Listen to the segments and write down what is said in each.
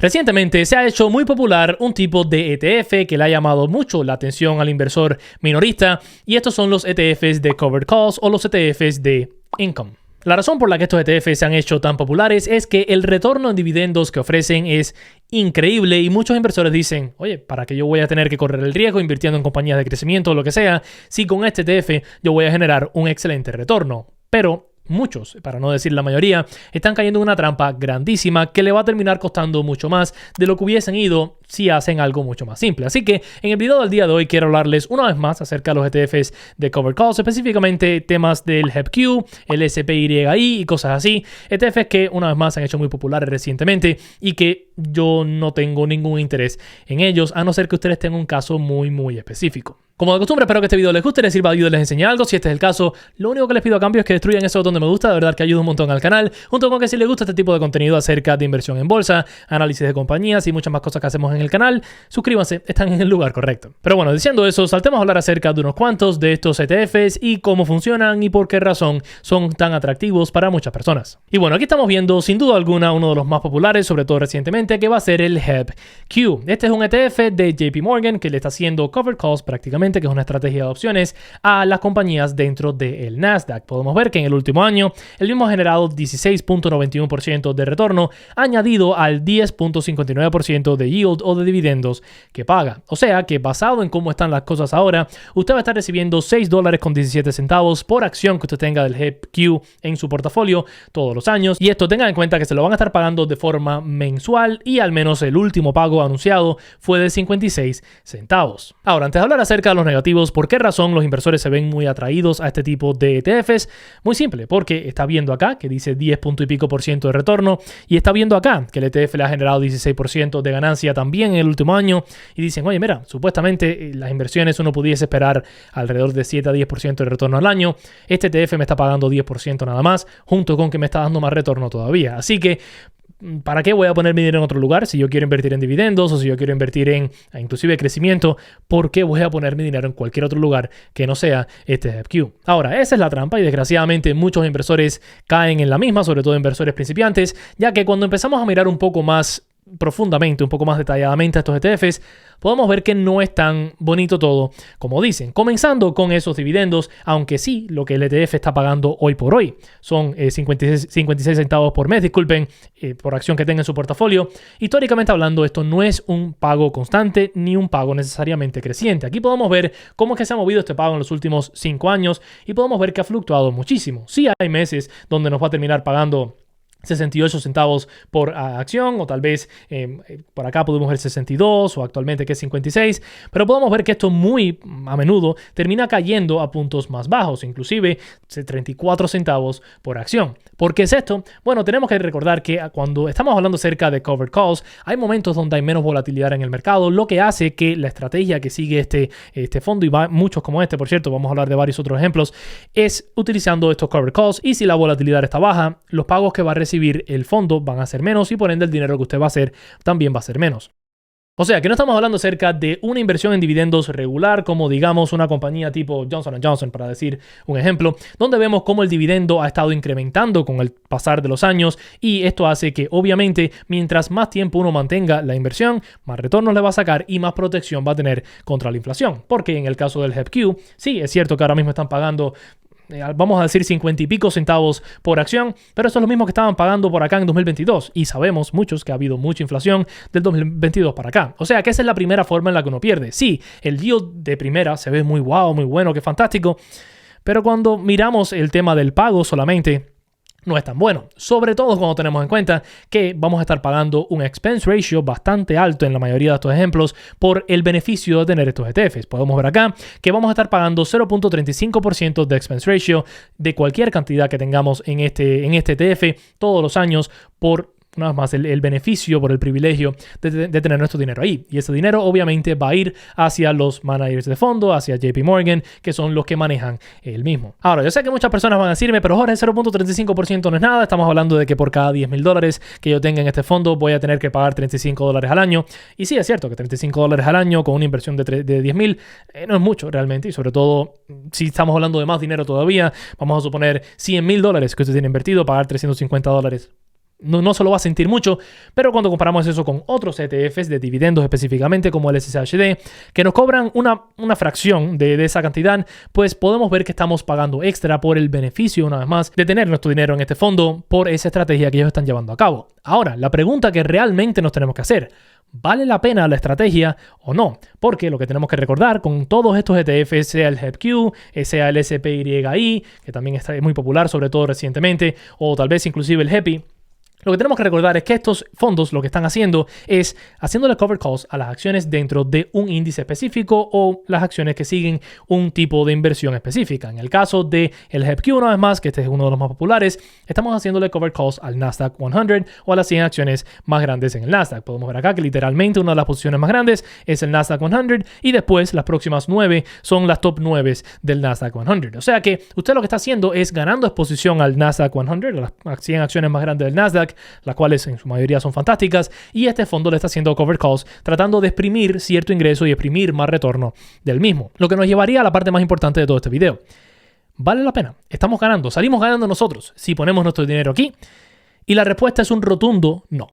Recientemente se ha hecho muy popular un tipo de ETF que le ha llamado mucho la atención al inversor minorista, y estos son los ETFs de Covered Calls o los ETFs de Income. La razón por la que estos ETFs se han hecho tan populares es que el retorno en dividendos que ofrecen es increíble y muchos inversores dicen, oye, ¿para qué yo voy a tener que correr el riesgo invirtiendo en compañías de crecimiento o lo que sea si con este ETF yo voy a generar un excelente retorno? Pero muchos, para no decir la mayoría, están cayendo en una trampa grandísima que le va a terminar costando mucho más de lo que hubiesen ido si hacen algo mucho más simple. Así que en el video del día de hoy quiero hablarles una vez más acerca de los ETFs de Covered Calls, específicamente temas del HEPQ, el SPYI y cosas así. ETFs que una vez más se han hecho muy populares recientemente y que yo no tengo ningún interés en ellos, a no ser que ustedes tengan un caso muy específico. Como de costumbre, espero que este video les guste, les sirva de ayuda y les enseñe algo. Si este es el caso, lo único que les pido a cambio es que destruyan ese botón de me gusta, de verdad que ayuda un montón al canal, junto con que si les gusta este tipo de contenido acerca de inversión en bolsa, análisis de compañías y muchas más cosas que hacemos en el canal, suscríbanse, están en el lugar correcto. Pero bueno, diciendo eso, saltemos a hablar acerca de unos cuantos de estos ETFs y cómo funcionan y por qué razón son tan atractivos para muchas personas. Y bueno, aquí estamos viendo sin duda alguna uno de los más populares, sobre todo recientemente, que va a ser el HEPQ. Este es un ETF de JP Morgan que le está haciendo Covered Calls prácticamente, que es una estrategia de opciones a las compañías dentro del Nasdaq. Podemos ver que en el último año el mismo ha generado 16.91% de retorno añadido al 10.59% de yield o de dividendos que paga. O sea que basado en cómo están las cosas ahora, usted va a estar recibiendo $6.17 por acción que usted tenga del HEPQ en su portafolio todos los años. Y esto tengan en cuenta que se lo van a estar pagando de forma mensual y al menos el último pago anunciado fue de 56 centavos. Ahora, antes de hablar acerca de los negativos, ¿por qué razón los inversores se ven muy atraídos a este tipo de ETFs? Muy simple, porque está viendo acá que dice 10 punto y pico por ciento de retorno y está viendo acá que el ETF le ha generado 16% de ganancia también en el último año y dicen, oye, mira, supuestamente las inversiones uno pudiese esperar alrededor de 7 a 10% de retorno al año. Este ETF me está pagando 10% nada más, junto con que me está dando más retorno todavía. Así que ¿para qué voy a poner mi dinero en otro lugar? Si yo quiero invertir en dividendos o si yo quiero invertir en inclusive crecimiento, ¿por qué voy a poner mi dinero en cualquier otro lugar que no sea este HEPQ? Ahora, esa es la trampa y desgraciadamente muchos inversores caen en la misma, sobre todo inversores principiantes, ya que cuando empezamos a mirar un poco más profundamente, un poco más detalladamente a estos ETFs, podemos ver que no es tan bonito todo como dicen. Comenzando con esos dividendos, aunque sí, lo que el ETF está pagando hoy por hoy son 56 centavos por mes, disculpen, por acción que tenga en su portafolio. Históricamente hablando, esto no es un pago constante ni un pago necesariamente creciente. Aquí podemos ver cómo es que se ha movido este pago en los últimos 5 años y podemos ver que ha fluctuado muchísimo. Sí hay meses donde nos va a terminar pagando 68 centavos por acción, o tal vez por acá podemos ver 62 o actualmente que es 56, pero podemos ver que esto muy a menudo termina cayendo a puntos más bajos, inclusive 34 centavos por acción. ¿Por qué es esto? Bueno, tenemos que recordar que cuando estamos hablando acerca de Covered Calls, hay momentos donde hay menos volatilidad en el mercado, lo que hace que la estrategia que sigue este fondo, y muchos como este, por cierto, vamos a hablar de varios otros ejemplos, es utilizando estos Covered Calls, y si la volatilidad está baja, los pagos que va a recibir el fondo van a ser menos y por ende el dinero que usted va a hacer también va a ser menos. O sea, que no estamos hablando acerca de una inversión en dividendos regular, como digamos una compañía tipo Johnson & Johnson, para decir un ejemplo, donde vemos cómo el dividendo ha estado incrementando con el pasar de los años y esto hace que obviamente mientras más tiempo uno mantenga la inversión, más retornos le va a sacar y más protección va a tener contra la inflación. Porque en el caso del HEPQ, sí, es cierto que ahora mismo están pagando vamos a decir 50 y pico centavos por acción, pero eso es lo mismo que estaban pagando por acá en 2022 y sabemos muchos que ha habido mucha inflación del 2022 para acá. O sea que esa es la primera forma en la que uno pierde. Sí, el yield de primera se ve muy wow, muy bueno, qué fantástico, pero cuando miramos el tema del pago solamente, no es tan bueno, sobre todo cuando tenemos en cuenta que vamos a estar pagando un expense ratio bastante alto en la mayoría de estos ejemplos por el beneficio de tener estos ETFs. Podemos ver acá que vamos a estar pagando 0.35% de expense ratio de cualquier cantidad que tengamos en este ETF todos los años por una vez más el beneficio, por el privilegio de tener nuestro dinero ahí. Y ese dinero obviamente va a ir hacia los managers de fondo, hacia JP Morgan, que son los que manejan el mismo. Ahora, yo sé que muchas personas van a decirme, pero Jorge, 0.35% no es nada. Estamos hablando de que por cada $10,000 que yo tenga en este fondo voy a tener que pagar $35 al año. Y sí, es cierto que $35 al año con una inversión de 10,000 no es mucho realmente. Y sobre todo, si estamos hablando de más dinero todavía, vamos a suponer $100,000 que usted tiene invertido, pagar $350 no se lo va a sentir mucho, pero cuando comparamos eso con otros ETFs de dividendos específicamente como el SSHD, que nos cobran una fracción de esa cantidad, pues podemos ver que estamos pagando extra por el beneficio, una vez más, de tener nuestro dinero en este fondo por esa estrategia que ellos están llevando a cabo. Ahora, la pregunta que realmente nos tenemos que hacer: ¿vale la pena la estrategia o no? Porque lo que tenemos que recordar con todos estos ETFs, sea el HEPQ, sea el SPYI, que también está muy popular, sobre todo recientemente, o tal vez inclusive el HEPI, lo que tenemos que recordar es que estos fondos lo que están haciendo es haciéndole covered calls a las acciones dentro de un índice específico o las acciones que siguen un tipo de inversión específica. En el caso del HEPQ, una vez más, que este es uno de los más populares, estamos haciéndole covered calls al Nasdaq 100 o a las 100 acciones más grandes en el Nasdaq. Podemos ver acá que literalmente una de las posiciones más grandes es el Nasdaq 100 y después las próximas 9 son las top 9 del Nasdaq 100. O sea que usted lo que está haciendo es ganando exposición al Nasdaq 100, a las 100 acciones más grandes del Nasdaq, las cuales en su mayoría son fantásticas, y este fondo le está haciendo covered calls tratando de exprimir cierto ingreso y exprimir más retorno del mismo. Lo que nos llevaría a la parte más importante de todo este video. ¿Vale la pena? ¿Estamos ganando? ¿Salimos ganando nosotros si ponemos nuestro dinero aquí? Y la respuesta es un rotundo no.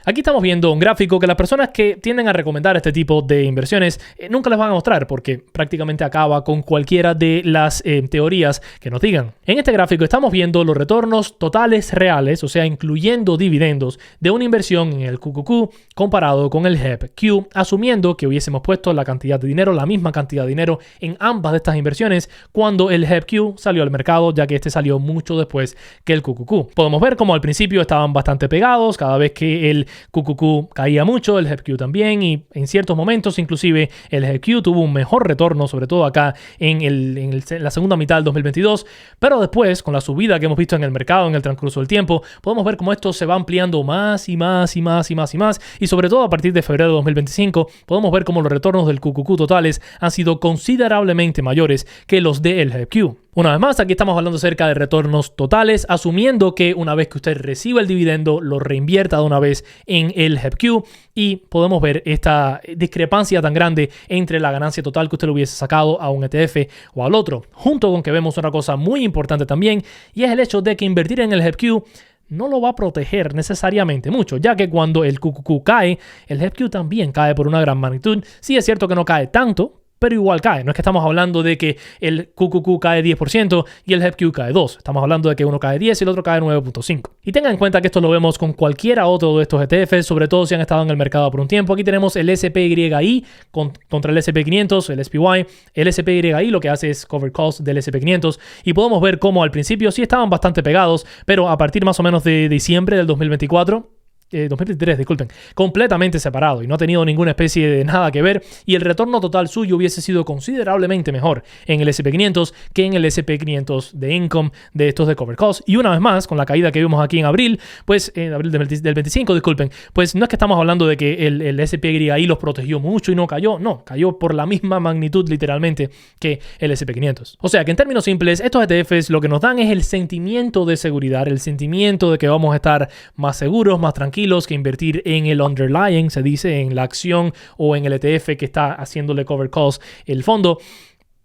Aquí estamos viendo un gráfico que las personas que tienden a recomendar este tipo de inversiones nunca les van a mostrar porque prácticamente acaba con cualquiera de las teorías que nos digan. En este gráfico estamos viendo los retornos totales reales, o sea, incluyendo dividendos de una inversión en el QQQ comparado con el HEPQ, asumiendo que hubiésemos puesto la cantidad de dinero, la misma cantidad de dinero en ambas de estas inversiones cuando el HEPQ salió al mercado, ya que este salió mucho después que el QQQ. Podemos ver como al principio estaban bastante pegados, cada vez que el QQQ caía mucho, el HEPQ también, y en ciertos momentos inclusive el HEPQ tuvo un mejor retorno, sobre todo acá en la segunda mitad del 2022, pero después, con la subida que hemos visto en el mercado en el transcurso del tiempo, podemos ver cómo esto se va ampliando más y más y más y más y más, y sobre todo a partir de febrero de 2025 podemos ver cómo los retornos del QQQ totales han sido considerablemente mayores que los del HEPQ. Una vez más, aquí estamos hablando acerca de retornos totales, asumiendo que una vez que usted reciba el dividendo, lo reinvierta de una vez en el HEPQ, y podemos ver esta discrepancia tan grande entre la ganancia total que usted le hubiese sacado a un ETF o al otro, junto con que vemos una cosa muy importante también, y es el hecho de que invertir en el HEPQ no lo va a proteger necesariamente mucho, ya que cuando el QQQ cae, el HEPQ también cae por una gran magnitud. Sí es cierto que no cae tanto, pero igual cae. No es que estamos hablando de que el QQQ cae 10% y el HEPQ cae 2%. Estamos hablando de que uno cae 10 y el otro cae 9.5. Y tengan en cuenta que esto lo vemos con cualquiera otro de estos ETFs, sobre todo si han estado en el mercado por un tiempo. Aquí tenemos el SPYI contra el SP500, el SPY. El SPYI lo que hace es cover calls del SP500 y podemos ver cómo al principio sí estaban bastante pegados, pero a partir más o menos de diciembre del 2023, disculpen, completamente separado y no ha tenido ninguna especie de nada que ver, y el retorno total suyo hubiese sido considerablemente mejor en el SP500 que en el SP500 de Income de estos de cover calls. Y una vez más, con la caída que vimos aquí en abril, pues en abril del 25, disculpen, pues no es que estamos hablando de que el SPYI los protegió mucho y no cayó, no, cayó por la misma magnitud literalmente que el SP500. O sea que en términos simples, estos ETFs lo que nos dan es el sentimiento de seguridad, el sentimiento de que vamos a estar más seguros, más tranquilos, que invertir en el underlying, se dice, en la acción o en el ETF que está haciéndole cover calls el fondo,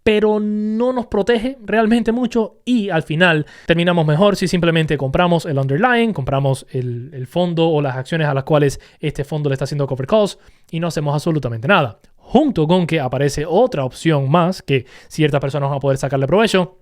pero no nos protege realmente mucho, y al final terminamos mejor si simplemente compramos el underlying, compramos el fondo o las acciones a las cuales este fondo le está haciendo cover calls y no hacemos absolutamente nada. Junto con que aparece otra opción más que ciertas personas van a poder sacarle provecho,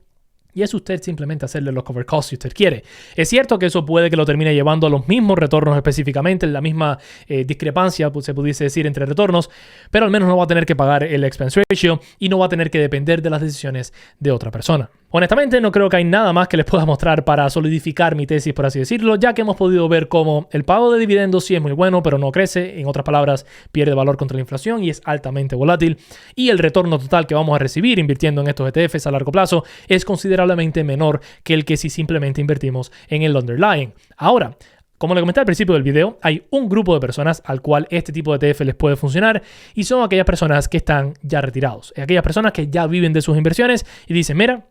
y es usted simplemente hacerle los cover calls si usted quiere. Es cierto que eso puede que lo termine llevando a los mismos retornos específicamente, en la misma discrepancia, pues, se pudiese decir, entre retornos, pero al menos no va a tener que pagar el expense ratio y no va a tener que depender de las decisiones de otra persona. Honestamente, no creo que hay nada más que les pueda mostrar para solidificar mi tesis, por así decirlo, ya que hemos podido ver cómo el pago de dividendos sí es muy bueno, pero no crece. En otras palabras, pierde valor contra la inflación y es altamente volátil. Y el retorno total que vamos a recibir invirtiendo en estos ETFs a largo plazo es considerablemente menor que el que si simplemente invertimos en el underlying. Ahora, como le comenté al principio del video, hay un grupo de personas al cual este tipo de ETF les puede funcionar, y son aquellas personas que están ya retirados. Aquellas personas que ya viven de sus inversiones y dicen, mira,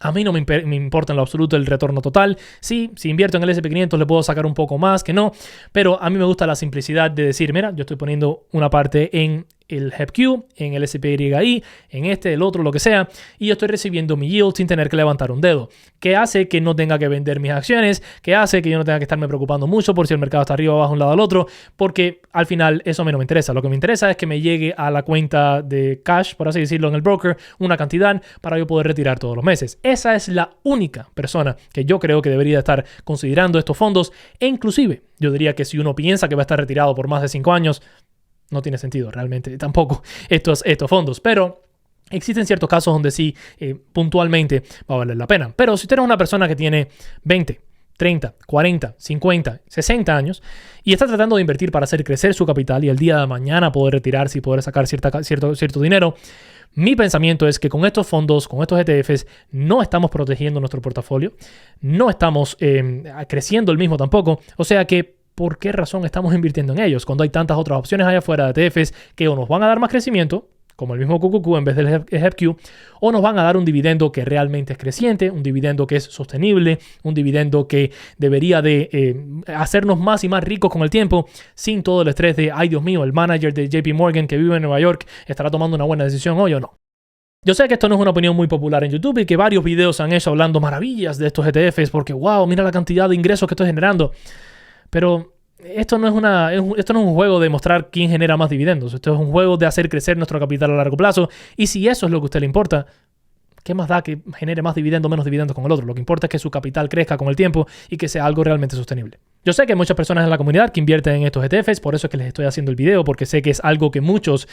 a mí no me importa en lo absoluto el retorno total. Sí, si invierto en el SP500 le puedo sacar un poco más que no, pero a mí me gusta la simplicidad de decir, mira, yo estoy poniendo una parte en el HEPQ, en el SPYI, en el otro, lo que sea, y yo estoy recibiendo mi yield sin tener que levantar un dedo, que hace que no tenga que vender mis acciones, que hace que yo no tenga que estarme preocupando mucho por si el mercado está arriba o abajo, un lado al otro, porque al final eso a mí no me interesa. Lo que me interesa es que me llegue a la cuenta de cash, por así decirlo, en el broker, una cantidad para yo poder retirar todos los meses. Esa es la única persona que yo creo que debería estar considerando estos fondos, e inclusive yo diría que si uno piensa que va a estar retirado por más de 5 años, no tiene sentido realmente tampoco estos fondos, pero existen ciertos casos donde sí, puntualmente va a valer la pena. Pero si tú eres una persona que tiene 20, 30, 40, 50, 60 años y está tratando de invertir para hacer crecer su capital y el día de mañana poder retirarse y poder sacar cierto dinero, mi pensamiento es que con estos fondos, con estos ETFs, no estamos protegiendo nuestro portafolio, no estamos creciendo el mismo tampoco, o sea que ¿por qué razón estamos invirtiendo en ellos? Cuando hay tantas otras opciones allá afuera de ETFs que o nos van a dar más crecimiento, como el mismo QQQ en vez del HEPQ, o nos van a dar un dividendo que realmente es creciente, un dividendo que es sostenible, un dividendo que debería de hacernos más y más ricos con el tiempo, sin todo el estrés de, ay Dios mío, el manager de JP Morgan que vive en Nueva York estará tomando una buena decisión hoy o no. Yo sé que esto no es una opinión muy popular en YouTube y que varios videos han hecho hablando maravillas de estos ETFs porque, wow, mira la cantidad de ingresos que estoy generando. Pero esto no es un juego de mostrar quién genera más dividendos. Esto es un juego de hacer crecer nuestro capital a largo plazo. Y si eso es lo que a usted le importa, ¿qué más da que genere más dividendos o menos dividendos con el otro? Lo que importa es que su capital crezca con el tiempo y que sea algo realmente sostenible. Yo sé que hay muchas personas en la comunidad que invierten en estos ETFs, por eso es que les estoy haciendo el video, porque sé que es algo que muchos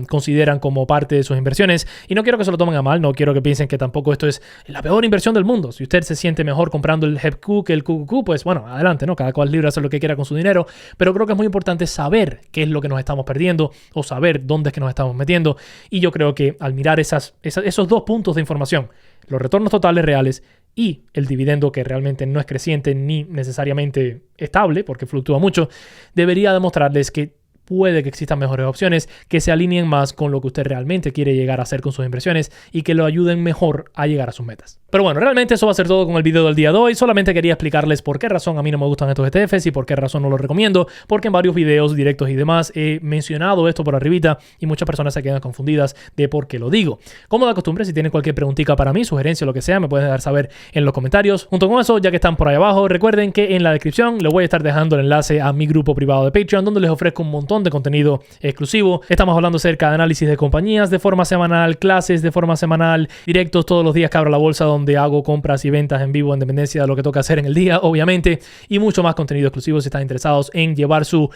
consideran como parte de sus inversiones y no quiero que se lo tomen a mal, no quiero que piensen que tampoco esto es la peor inversión del mundo. Si usted se siente mejor comprando el HEPQ que el QQQ, pues bueno, adelante, ¿no? Cada cual libre hacer lo que quiera con su dinero, pero creo que es muy importante saber qué es lo que nos estamos perdiendo o saber dónde es que nos estamos metiendo, y yo creo que al mirar esos 2 puntos de información, los retornos totales reales y el dividendo que realmente no es creciente ni necesariamente estable porque fluctúa mucho, debería demostrarles que puede que existan mejores opciones que se alineen más con lo que usted realmente quiere llegar a hacer con sus inversiones y que lo ayuden mejor a llegar a sus metas. Pero bueno, realmente eso va a ser todo con el video del día de hoy. Solamente quería explicarles por qué razón a mí no me gustan estos ETFs y por qué razón no los recomiendo, porque en varios videos directos y demás he mencionado esto por arribita y muchas personas se quedan confundidas de por qué lo digo. Como de costumbre, si tienen cualquier preguntita para mí, sugerencia o lo que sea, me pueden dejar saber en los comentarios. Junto con eso, ya que están por ahí abajo, recuerden que en la descripción les voy a estar dejando el enlace a mi grupo privado de Patreon, donde les ofrezco un montón de contenido exclusivo. Estamos hablando acerca de análisis de compañías de forma semanal, clases de forma semanal, directos todos los días que abro la bolsa, donde hago compras y ventas en vivo en dependencia de lo que toca hacer en el día, obviamente, y mucho más contenido exclusivo. Si están interesados en llevar su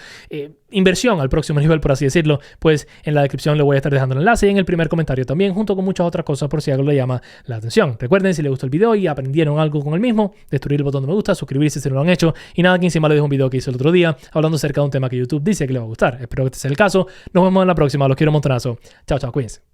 inversión al próximo nivel, por así decirlo, pues en la descripción les voy a estar dejando el enlace y en el primer comentario también, junto con muchas otras cosas por si algo le llama la atención. Recuerden, si les gustó el video y aprendieron algo con el mismo, destruir el botón de me gusta, suscribirse si no lo han hecho, y nada, que encima les dejo un video que hice el otro día hablando acerca de un tema que YouTube dice que les va a gustar. Espero que este sea el caso. Nos vemos en la próxima. Los quiero un montonazo. Chao, chao, cuídense.